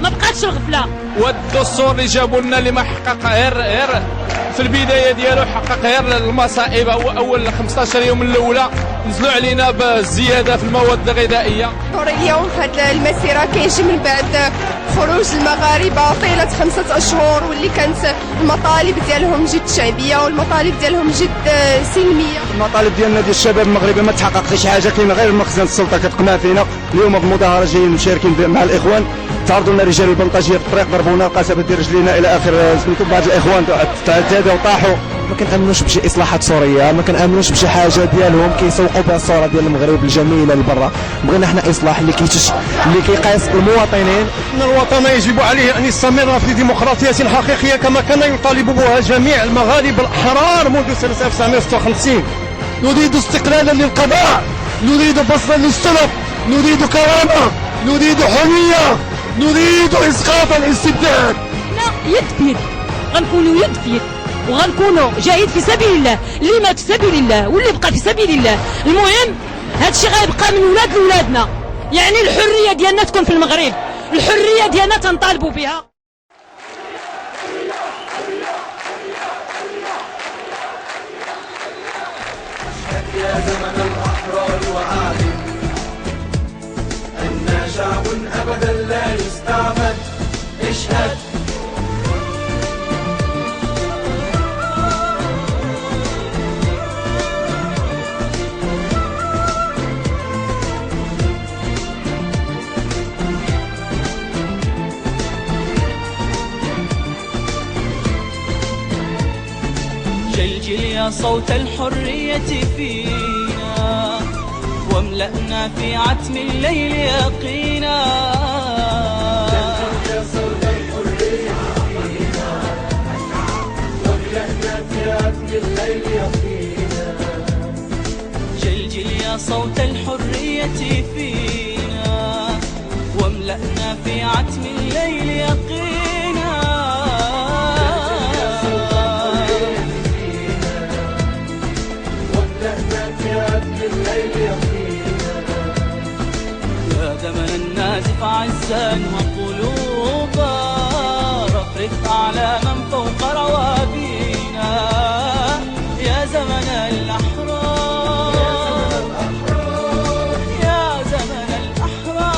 ما بقاتش الغفله. والدستور اللي جابوا لنا اللي ما حقق غير في البدايه ديالو حقق غير المصائب. هو اول 15 يوم الاولى نزلوا علينا بالزياده في المواد الغذائيه. اليوم هذه المسيره كيجي من بعد خروج المغاربه طيله 5 اشهر، واللي كانت المطالب ديالهم جد شعبيه والمطالب ديالهم جد سلميه. المطالب ديالنا ديال الشباب المغربي ما تحقق شي حاجه، كاين غير مخزن السلطه كتقمع فينا. اليوم بالمظاهره جايين مشاركين مع الاخوان، تعرضوا لنا رجال البلطجيه في الطريق، ضربونا القصبه ديال رجلينا الى اخر. سميتو بعض الاخوان تعتادوا وطاحوا. ما كنامنوش بشي اصلاحات سوريه، ما كنامنوش بشي حاجه ديالهم كيسوقوا بها الصوره ديال المغرب الجميله لبرا. بغينا حنا اصلاح اللي كيقيس المواطنين. ان الوطن يجب عليه ان يستمر في ديمقراطيه حقيقيه كما كان يطالب بها جميع المغاربه الاحرار منذ سنه 1956. نريد استقلالا للقضاء، نريد فصلا للسلف، نريد كرامه، نريد حريه، نريد اسقاط الاستبداد. لا، يد بيد غنكونوا يد في يد، وغنكونوا جاهد في سبيل الله، اللي مات في سبيل الله واللي بقى في سبيل الله. المهم هادشي غيبقى من ولاد لولادنا، يعني الحريه ديالنا تكون في المغرب، الحريه ديالنا تنطالبوا بها. يا زمن الأحرار وعالم أن شعب أبدا لا يستعبد. اشهد جلجل يا صوت الحرية فينا، واملأنا في عتم الليل يقينا. جلجل يا صوت الحرية فينا، واملأنا في عتم الليل يقينا. جلجل يا صوت الحرية فينا، واملأنا في عتم الليل يقينا. يا زمن النازف عزا وقلوبا، رفرف أعلاما فوق روابينا. يا زمن الأحرار، يا زمن الأحرار،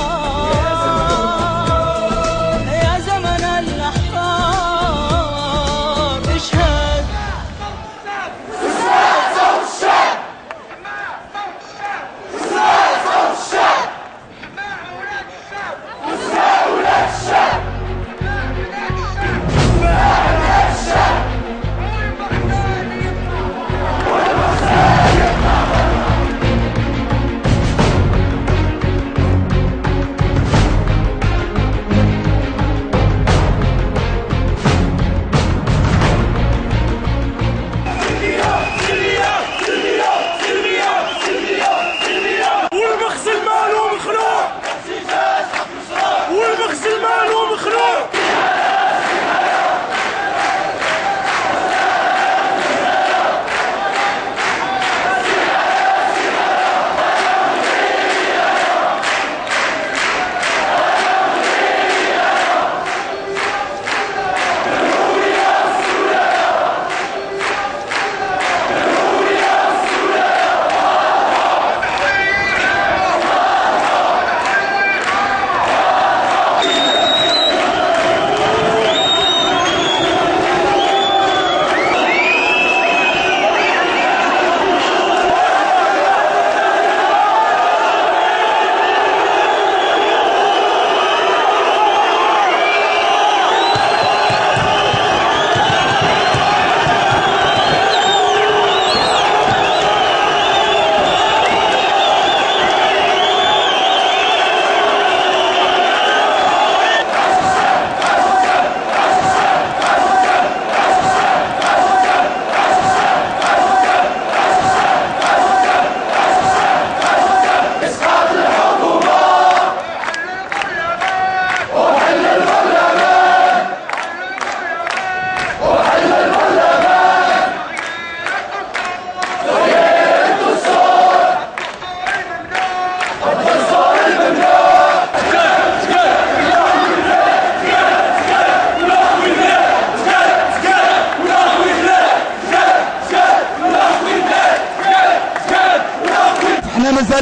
يا زمن الأحرار. اشهد الشعب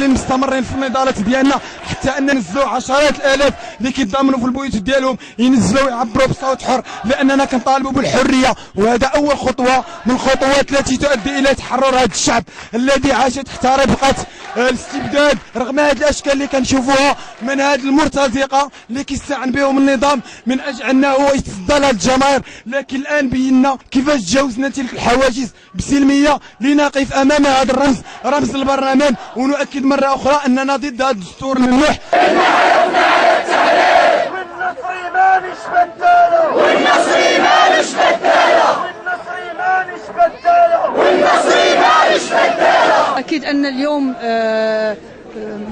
باقيين مستمرين في النضالات ديالنا حتى ان نزلوا عشرات الالاف اللي كيتضامنوا في البيوت ديالهم ينزلوا يعبروا بصوت حر، لاننا كنطالبوا بالحريه. وهذا اول خطوه من الخطوات التي تؤدي الى تحرر هذا الشعب الذي عاش تحت ربقه الاستبداد، رغم هذه الاشكال اللي كنشوفوها من هذه المرتزقه اللي كيستعن بهم النظام من اجل انه يتصدى لهذه الجماهير. لكن الان بينا كيفاش تجاوزنا تلك الحواجز بسلميه لنقف امام هذا الرمز، رمز البرلمان، ونؤكد مره اخرى اننا ضد هذا الدستور الممنوح. والنصري ما نشبت له، والنصري ما نشبت له، والنصري ما نشبت له، والنصري ما نشبت له. أكيد أن اليوم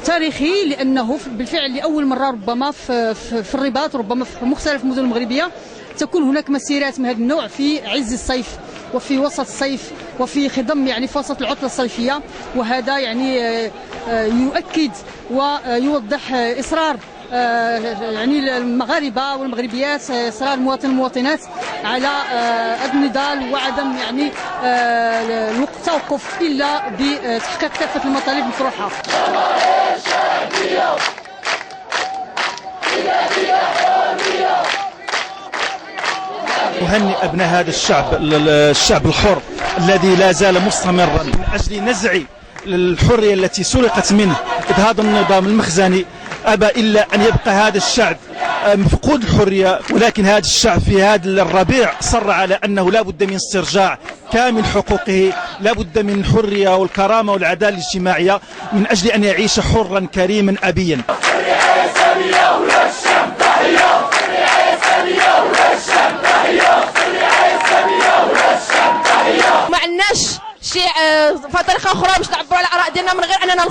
تاريخي، لأنه بالفعل لأول مرة ربما في الرباط، ربما في مختلف المدن المغربية تكون هناك مسيرات من هذا النوع في عز الصيف وفي وسط الصيف وفي خضم يعني في وسط العطلة الصيفية. وهذا يعني يؤكد ويوضح إصرار يعني المغاربة والمغربيات، إصرار المواطن والمواطنات على النضال وعدم يعني التوقف إلا بتحقيق كافة المطالب المطروحة. أهنئ أبناء هذا الشعب الحر الذي لا زال مستمرا من أجل نزع الحرية التي سرقت منه، إذ هذا النظام المخزني أبى إلا أن يبقى هذا الشعب مفقود الحرية. ولكن هذا الشعب في هذا الربيع صر على أنه لا بد من استرجاع كامل حقوقه، لا بد من الحرية والكرامة والعدالة الاجتماعية من أجل أن يعيش حرا كريما أبيا. ما عندناش شي طريقه اخرى باش نعبروا على الاراء ديالنا من غير اننا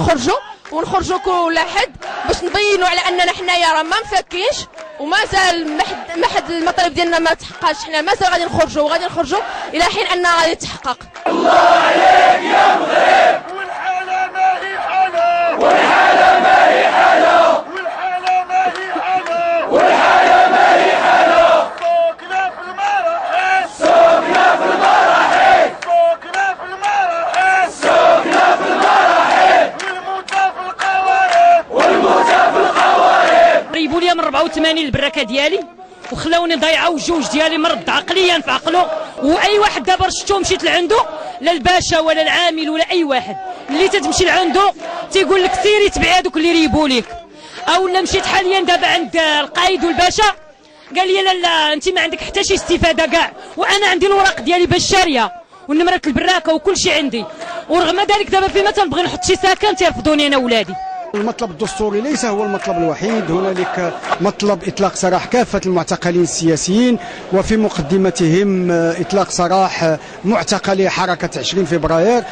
ونخرجوا كل حد باش نبينوا على اننا حنايا راه ما مفكينش ومازال ما حد المطالب ديالنا ما تحققش. حنا مازال غادي نخرجوا الى حين انها غادي تحقق. الله عليك يا مغرب، والحاله ما هي حاله، والحاله ما هي حاله، والحاله ما هي حاله، والحاله ما هي حاله. سوقنا في المراحل، سوقنا في المراحل، سوقنا في المراحل، سوقنا في المراحل، والموتى في القوارب، والموتى في القوارب. قريبوا لي من 84 البركه ديالي وخلاوني ضيعه الجوج ديالي مرض عقليا في عقله. واي واحد دابا شفتو مشيت لعنده، لا الباشا ولا العامل ولا اي واحد اللي تتمشي لعنده تيقول لك سيري تبعي هذوك اللي ريبوا لك. او لا مشيت حاليا دابا عند القايد والباشا قال لي لا انت ما عندك حتى شي استفاده كاع، وانا عندي الوراق ديالي بشاريه والنمره البراكه وكل شيء عندي، ورغم ذلك دابا فيما تنبغي نحط شي سكن تيرفضوني انا ولادي. المطلب الدستوري ليس هو المطلب الوحيد، هنالك مطلب إطلاق سراح كافة المعتقلين السياسيين، وفي مقدمتهم إطلاق سراح معتقلي حركة 20 فبراير،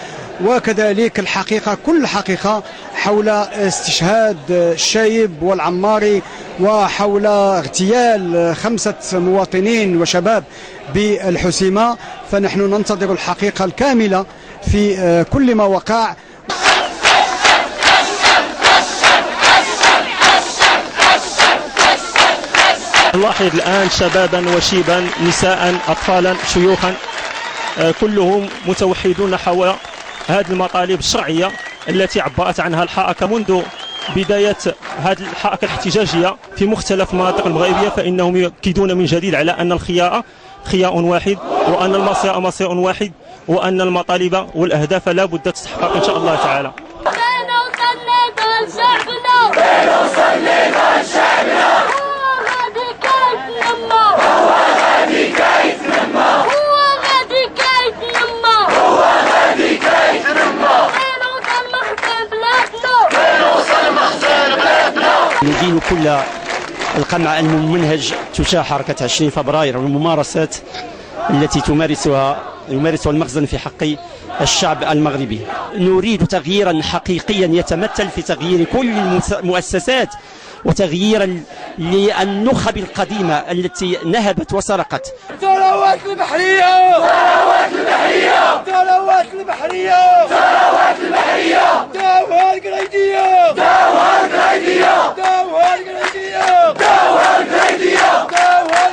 وكذلك الحقيقة كل الحقيقة حول استشهاد الشايب والعماري وحول اغتيال 5 مواطنين وشباب بالحسيمة. فنحن ننتظر الحقيقة الكاملة في كل ما وقع. نلاحظ الآن شبابا وشيبا، نساء، أطفالا، شيوخا، كلهم متوحدون حول هذه المطالب الشرعية التي عبرت عنها الحركة منذ بداية هذه الحركة الاحتجاجية في مختلف المناطق المغربية. فإنهم يؤكدون من جديد على أن الخيار خيار واحد، وأن المصير مصير واحد، وأن المطالب والأهداف لا بد تتحقق إن شاء الله تعالى. ندين كل القمع الممنهج تجاه حركة 20 فبراير والممارسات التي يمارسها المخزن في حق الشعب المغربي. نريد تغييرا حقيقيا يتمثل في تغيير كل المؤسسات وتغييرا للنخب القديمة التي نهبت وسرقت. ثروات البحرية، ثروات البحرية، ثروات البحرية، ثروات البحرية، داوها القريدية، داوها القريدية، داوها القريدية، داوها القريدية، داوها